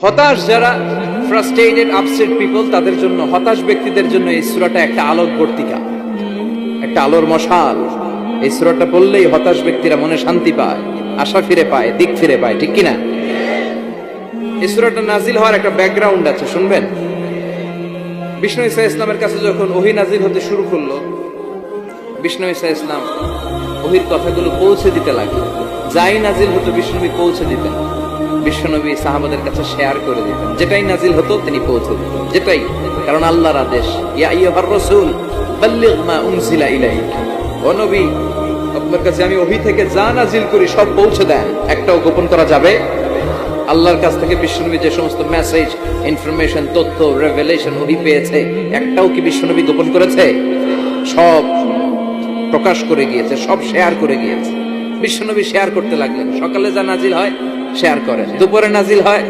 হতাশ যারা frustrated upset people তাদের জন্য, হতাশ ব্যক্তিদের জন্য এই সূরাটা একটা আলোকবর্তিকা, একটা আলোর মশাল। এই সূরাটা পড়লেই হতাশ ব্যক্তিরা মনে শান্তি পায়, আশা ফিরে পায়, দিক ফিরে পায়, ঠিক কিনা? এই সূরাটা নাজিল হওয়ার একটা ব্যাকগ্রাউন্ড আছে, শুনবেন। বিষ্ণু ঈসা ইসলামের কাছে যখন ওহী নাজিল হতে শুরু করলো, বিষ্ণু ঈসা ইসলাম ওহীর কথাগুলো পৌঁছে দিতে লাগলো। যাই নাজিল হতো বিষ্ণুনবী পৌঁছে দিতেন, বিশ্বনবী সাহাবাদের কাছে শেয়ার করে দিতেন। যেটাই নাজিল হতো তিনি পৌঁছে দিতেন, যেটাই, কারণ আল্লাহর আদেশ, ইয়া আইয়ুহার রাসূল বাল্লিগ মা উনজিলা ইলাইক, ও নবী আপনার কাছে আমি ওহী থেকে যা নাজিল করি সব পৌঁছে দেন, একটাও গোপন করা যাবে। আল্লাহর কাছ থেকে বিশ্বনবী যে সমস্ত মেসেজ, ইনফরমেশন, তথ্য, রেভেলেশন ওহী পেয়েছে, একটাও কি বিশ্বনবী গোপন করেছে? সব প্রকাশ করে গিয়েছে, সব শেয়ার করে গিয়েছে। বিশ্বনবী শেয়ার করতে লাগলেন। সকালে যা নাজিল হয় শেয়ার করেন, দুপুরে নাজিল হয়